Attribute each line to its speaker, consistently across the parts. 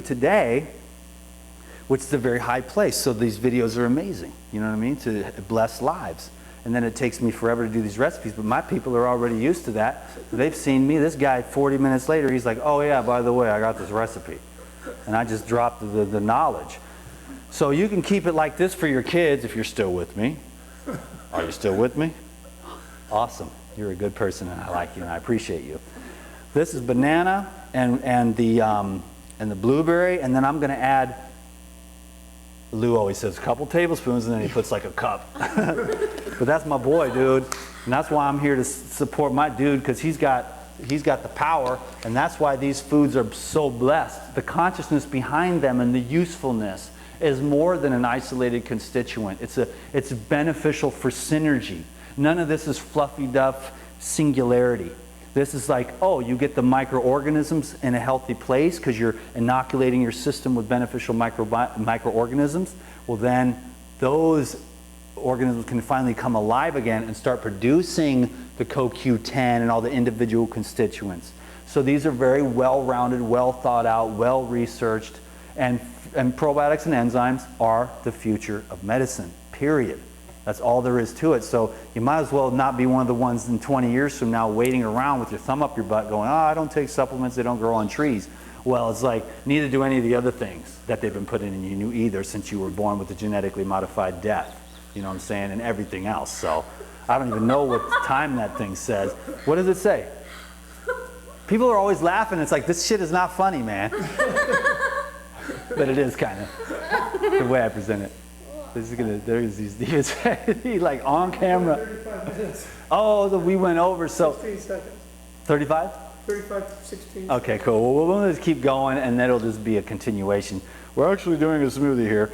Speaker 1: today, which is a very high place. So these videos are amazing, you know what I mean, to bless lives. And then it takes me forever to do these recipes, but my people are already used to that. They've seen me. This guy, 40 minutes later, he's like, oh yeah, by the way, I got this recipe. And I just dropped the knowledge. So you can keep it like this for your kids if you're still with me. Are you still with me? Awesome. You're a good person and I like you and I appreciate you. This is banana and the blueberry, and then I'm going to add, Lou always says a couple tablespoons, and then he puts like a cup. But that's my boy, dude. And that's why I'm here to support my dude, because he's got the power, and that's why these foods are so blessed. The consciousness behind them and the usefulness is more than an isolated constituent. It's beneficial for synergy. None of this is fluffy duff singularity. This is like, oh, you get the microorganisms in a healthy place because you're inoculating your system with beneficial microorganisms. Well, then those organisms can finally come alive again and start producing the CoQ10 and all the individual constituents. So these are very well-rounded, well thought out, well-researched, and probiotics and enzymes are the future of medicine, period. That's all there is to it. So you might as well not be one of the ones in 20 years from now waiting around with your thumb up your butt going, oh, I don't take supplements, they don't grow on trees. Well, it's like, neither do any of the other things that they've been putting in you either since you were born with a genetically modified death. You know what I'm saying? And everything else. So I don't even know what time that thing says. What does it say? People are always laughing. It's like, this shit is not funny, man. But it is kind of the way I present it. There's these demons like on camera.
Speaker 2: 35 minutes.
Speaker 1: Oh, we went over, so
Speaker 2: 16 seconds.
Speaker 1: 35?
Speaker 2: 35 to 16.
Speaker 1: Okay, cool. Well, we'll just keep going, and then it'll just be a continuation. We're actually doing a smoothie here.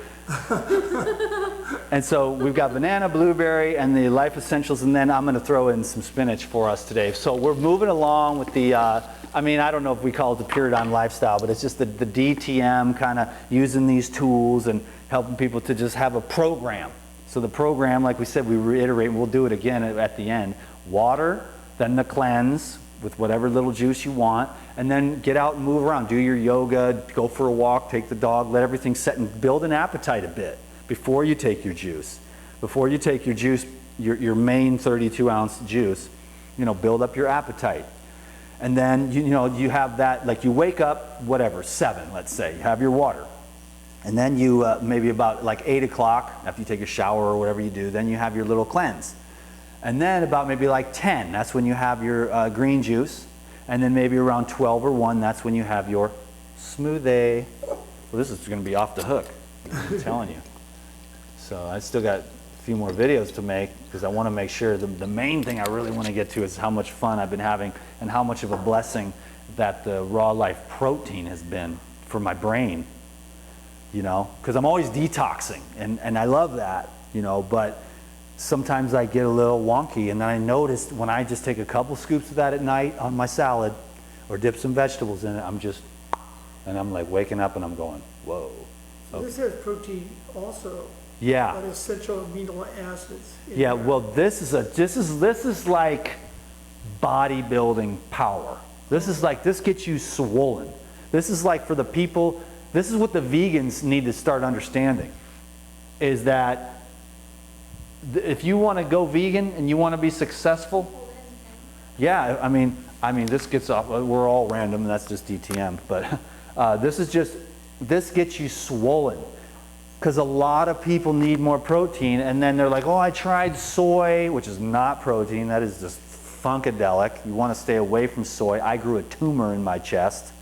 Speaker 1: And so we've got banana, blueberry, and the life essentials, and then I'm going to throw in some spinach for us today. So we're moving along with the, I mean, I don't know if we call it the Pyridine lifestyle, but it's just the DTM, kind of using these tools and helping people to just have a program. So the program, like we said, we reiterate, and we'll do it again at the end. Water, then the cleanse with whatever little juice you want, and then get out and move around. Do your yoga, go for a walk, take the dog, let everything set and build an appetite a bit before you take your juice. Before you take your juice, your main 32-ounce juice, you know, build up your appetite. And then, you know, you have that, like you wake up, whatever, 7, let's say, you have your water. And then you, maybe about like 8 o'clock, after you take a shower or whatever you do, then you have your little cleanse. And then about maybe like 10, that's when you have your green juice. And then maybe around 12 or 1, that's when you have your smoothie. Well, this is going to be off the hook, I'm telling you. So I still got a few more videos to make because I want to make sure the main thing I really want to get to is how much fun I've been having and how much of a blessing that the Raw Life protein has been for my brain. You know, because I'm always detoxing, and I love that, you know, but sometimes I get a little wonky, and then I noticed when I just take a couple scoops of that at night on my salad or dip some vegetables in it, I'm like waking up and I'm going, whoa.
Speaker 2: So this has protein also.
Speaker 1: Yeah.
Speaker 2: But essential amino acids.
Speaker 1: Yeah, well, this is like bodybuilding power. This gets you swollen. This is like for the people. This is what the vegans need to start understanding, is that if you want to go vegan and you want to be successful, yeah, I mean, this gets off, we're all random, and that's just DTM, but this gets you swollen, because a lot of people need more protein, and then they're like, oh, I tried soy, which is not protein, that is just funkadelic. You want to stay away from soy. I grew a tumor in my chest.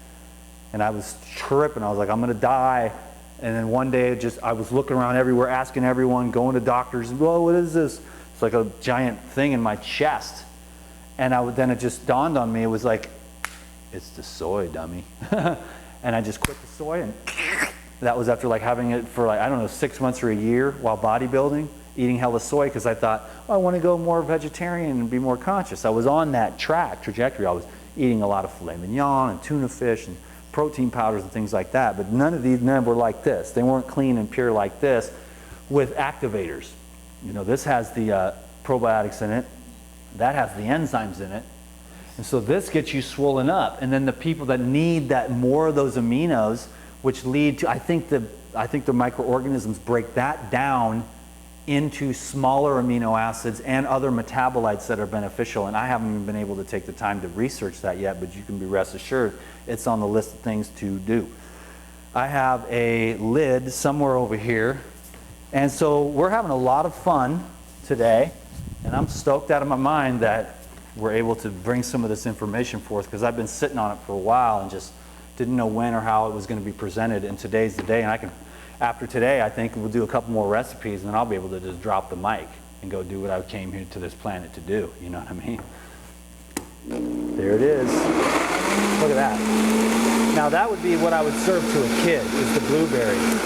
Speaker 1: And I was tripping. I was like, I'm going to die. And then one day, I was looking around everywhere, asking everyone, going to doctors. Whoa, what is this? It's like a giant thing in my chest. And then it just dawned on me. It was like, it's the soy, dummy. And I just quit the soy. And that was after like having it for like, I don't know, 6 months or a year while bodybuilding, eating hella soy, because I thought, oh, I want to go more vegetarian and be more conscious. I was on that trajectory. I was eating a lot of filet mignon and tuna fish and protein powders and things like that, but none were like this. They weren't clean and pure like this with activators. You know, this has the probiotics in it, that has the enzymes in it, and so this gets you swollen up. And then the people that need that more of those aminos which lead to, I think the microorganisms break that down into smaller amino acids and other metabolites that are beneficial. And I haven't even been able to take the time to research that yet, but you can be rest assured it's on the list of things to do. I have a lid somewhere over here. And so we're having a lot of fun today. And I'm stoked out of my mind that we're able to bring some of this information forth, because I've been sitting on it for a while and just didn't know when or how it was going to be presented. And today's the day. And after today, I think we'll do a couple more recipes, and then I'll be able to just drop the mic and go do what I came here to this planet to do. You know what I mean? There it is. Look at that. Now that would be what I would serve to a kid, is the blueberries.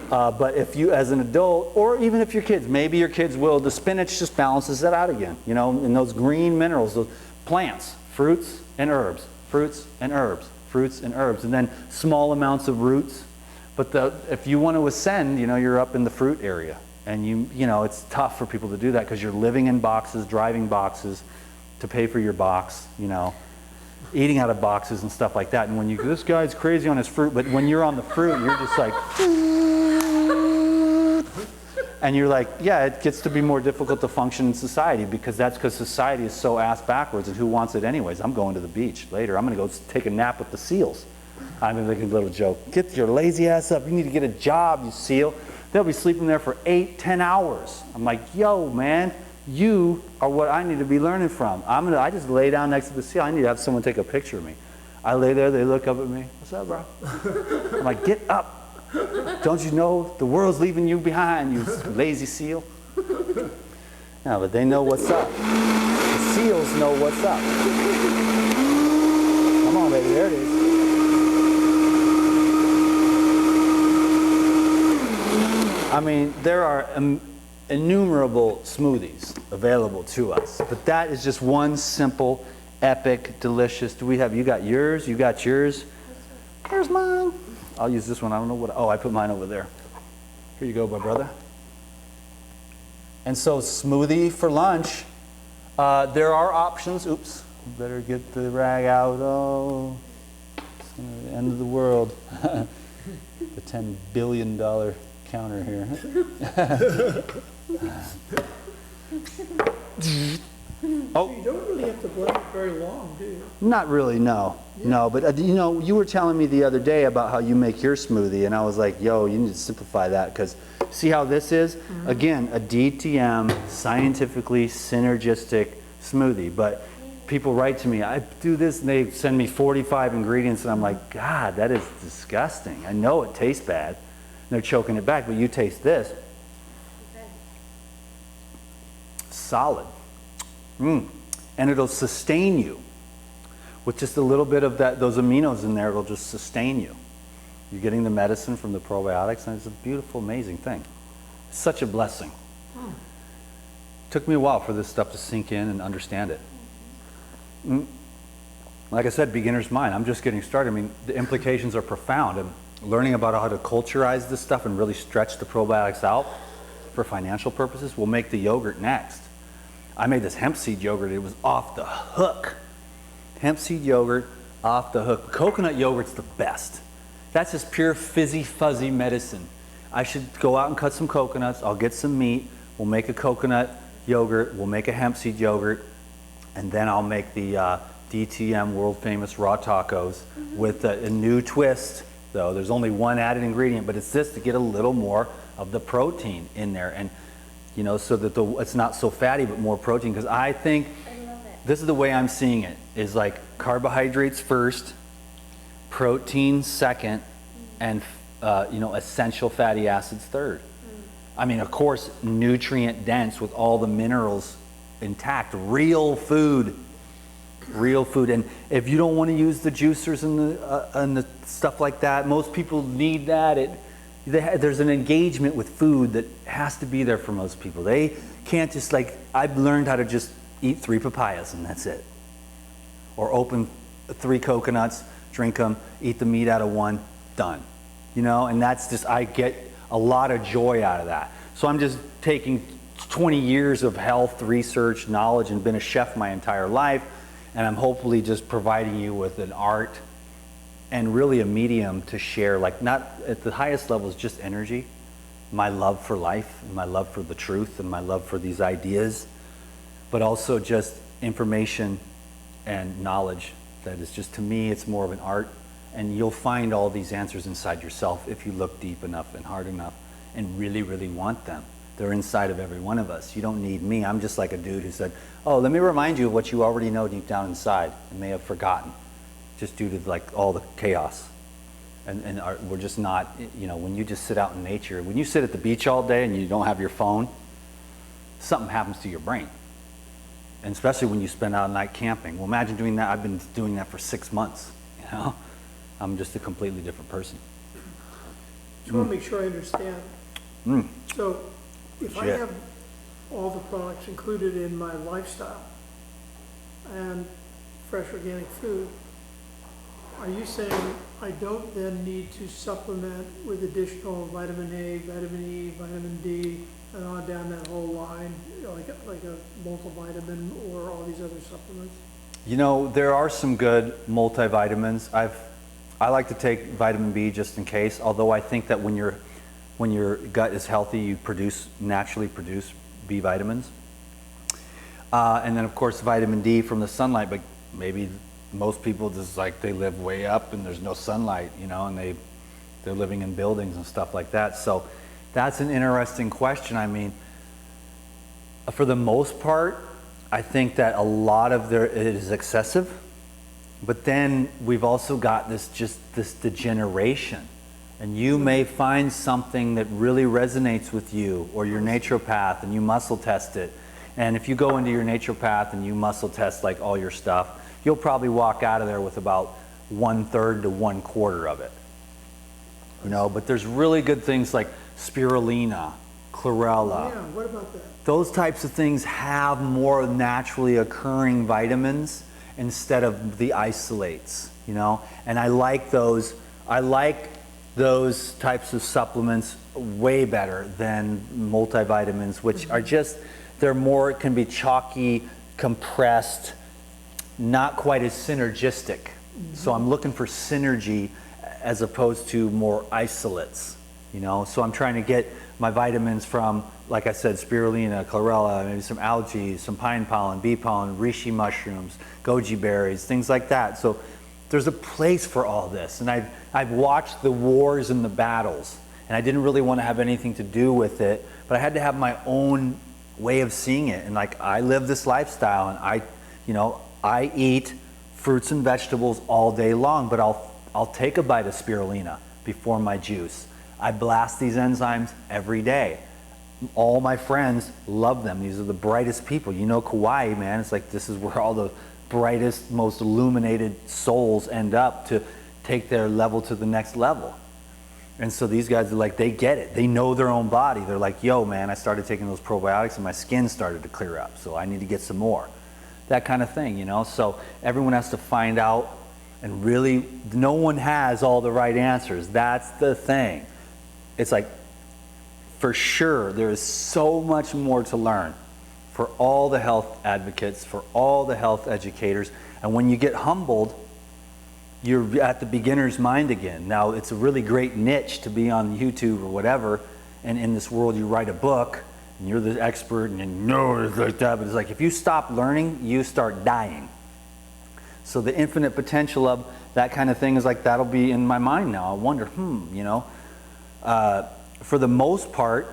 Speaker 1: But if you, as an adult, or even if your kids, maybe your kids will, the spinach just balances that out again. You know, and those green minerals, those plants, fruits and herbs, fruits and herbs, fruits and herbs, and then small amounts of roots. But if you want to ascend, you know, you're up in the fruit area. And you know, it's tough for people to do that because you're living in boxes, driving boxes to pay for your box, you know, eating out of boxes and stuff like that. And when this guy's crazy on his fruit, but when you're on the fruit, you're just like, and you're like, yeah, it gets to be more difficult to function in society, because society is so ass backwards, and who wants it anyways? I'm going to the beach later. I'm going to go take a nap with the seals. I'm making a little joke. Get your lazy ass up. You need to get a job, you seal. They'll be sleeping there for 8-10 hours. I'm like, yo, man, you are what I need to be learning from. I just lay down next to the seal. I need to have someone take a picture of me. I lay there, they look up at me. What's up, bro? I'm like, get up. Don't you know the world's leaving you behind, you lazy seal? No, but they know what's up. The seals know what's up. Come on, baby, there it is. I mean, there are innumerable smoothies available to us, but that is just one simple, epic, delicious. You got yours? You got yours? Here's mine. I'll use this one. I don't know what. Oh, I put mine over there. Here you go, my brother. And so, smoothie for lunch. There are options. Oops, better get the rag out. Oh, it's the end of the world. The $10 billion counter here. Oh.
Speaker 2: You don't really have to blend it very long, do you?
Speaker 1: Not really, no. Yeah. No, but you know, you were telling me the other day about how you make your smoothie, and I was like, yo, you need to simplify that, because see how this is? Mm-hmm. Again, a DTM, scientifically synergistic smoothie. But people write to me, I do this, and they send me 45 ingredients, and I'm like, God, that is disgusting. I know it tastes bad. And they're choking it back, but you taste this. Solid. And it'll sustain you. With just a little bit of those aminos in there, it'll just sustain you. You're getting the medicine from the probiotics, and it's a beautiful, amazing thing. It's such a blessing. Took me a while for this stuff to sink in and understand it. Like I said, beginner's mind. I'm just getting started. I mean, the implications are profound. And learning about how to culturize this stuff and really stretch the probiotics out for financial purposes will make the yogurt next. I made this hemp seed yogurt. It was off the hook. Hemp seed yogurt, off the hook. Coconut yogurt's the best. That's just pure fizzy, fuzzy medicine. I should go out and cut some coconuts. I'll get some meat. We'll make a coconut yogurt. We'll make a hemp seed yogurt. And then I'll make the DTM world famous raw tacos with a new twist, though. There's only one added ingredient, but it's this to get a little more of the protein in there. And you know, so that it's not so fatty, but more protein. Because I think this is the way I'm seeing it, is like carbohydrates first, protein second, and you know, essential fatty acids third. I mean, of course, nutrient dense with all the minerals intact, real food. And if you don't want to use the juicers and the stuff like that, most people need that. There's an engagement with food that has to be there for most people. They can't just, like, I've learned how to just eat 3 papayas and that's it. Or open 3 coconuts, drink them, eat the meat out of 1, done. You know, and that's just, I get a lot of joy out of that. So I'm just taking 20 years of health research, knowledge, and been a chef my entire life, and I'm hopefully just providing you with an art and really a medium to share, like not at the highest level is just energy, my love for life, and my love for the truth, and my love for these ideas, but also just information and knowledge that is just, to me, it's more of an art, and you'll find all these answers inside yourself if you look deep enough and hard enough and really, really want them. They're inside of every one of us. You don't need me. I'm just like a dude who said, oh, let me remind you of what you already know deep down inside and may have forgotten, just due to like all the chaos. We're just not, you know, when you just sit out in nature, when you sit at the beach all day and you don't have your phone, something happens to your brain. And especially when you spend out night camping. Well, imagine doing that. I've been doing that for 6 months, you know? I'm just a completely different person.
Speaker 2: Just want to make sure I understand. So if I
Speaker 1: Legit.
Speaker 2: have all the products included in my lifestyle and fresh organic food, are you saying I don't then need to supplement with additional vitamin A, vitamin E, vitamin D, and on down that whole line, like a multivitamin or all these other supplements?
Speaker 1: You know, there are some good multivitamins. I like to take vitamin B just in case, although I think that when your gut is healthy, you naturally produce B vitamins. And then of course vitamin D from the sunlight, but maybe most people just like, they live way up and there's no sunlight, you know, and they're living in buildings and stuff like that. So that's an interesting question. I mean, for the most part, I think that a lot of it is excessive, but then we've also got this degeneration. And you may find something that really resonates with you or your naturopath, and you muscle test it. And if you go into your naturopath and you muscle test like all your stuff, you'll probably walk out of there with about 1/3 to 1/4 of it. You know, but there's really good things like spirulina, chlorella.
Speaker 2: Yeah, what about that?
Speaker 1: Those types of things have more naturally occurring vitamins instead of the isolates, you know? And I like those types of supplements way better than multivitamins, which are just, it can be chalky, compressed, not quite as synergistic. So I'm looking for synergy as opposed to more isolates, you know? So I'm trying to get my vitamins from, like I said, spirulina, chlorella, maybe some algae, some pine pollen, bee pollen, reishi mushrooms, goji berries, things like that. So there's a place for all this. And I've watched the wars and the battles, and I didn't really want to have anything to do with it, but I had to have my own way of seeing it. And like, I live this lifestyle, and I eat fruits and vegetables all day long, but I'll take a bite of spirulina before my juice. I blast these enzymes every day. All my friends love them. These are the brightest people. You know, Kauai, man, it's like, this is where all the brightest, most illuminated souls end up to take their level to the next level. And so these guys are like, they get it. They know their own body. They're like, yo, man, I started taking those probiotics and my skin started to clear up, so I need to get some more. That kind of thing, you know? So everyone has to find out, and really, no one has all the right answers. That's the thing. It's like, for sure, there is so much more to learn for all the health advocates, for all the health educators. And when you get humbled, you're at the beginner's mind again. Now, it's a really great niche to be on YouTube or whatever, and in this world you write a book, and you're the expert, and you know it's like that, but it's like, if you stop learning, you start dying. So the infinite potential of that kind of thing is like, that'll be in my mind now. I wonder, you know. For the most part,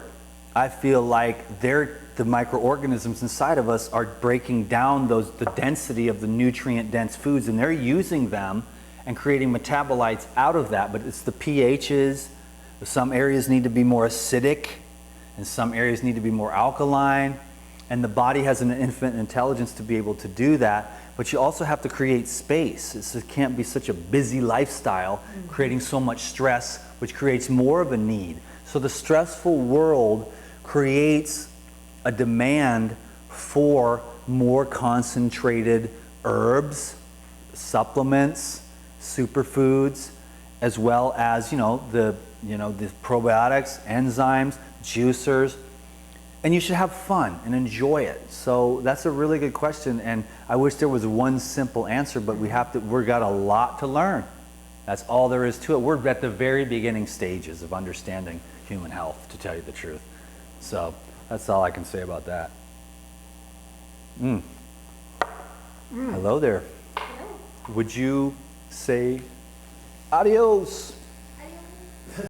Speaker 1: I feel like the microorganisms inside of us are breaking down the density of the nutrient-dense foods, and they're using them and creating metabolites out of that. But it's the pHs. Some areas need to be more acidic, and some areas need to be more alkaline. And the body has an infinite intelligence to be able to do that. But you also have to create space. It can't be such a busy lifestyle, creating so much stress, which creates more of a need. So the stressful world creates a demand for more concentrated herbs, supplements, superfoods, as well as, the probiotics, enzymes, juicers. And you should have fun and enjoy it. So that's a really good question, and I wish there was one simple answer, but we've got a lot to learn. That's all there is to it. We're at the very beginning stages of understanding human health, to tell you the truth. So that's all I can say about that. Hello there. Would you say adios?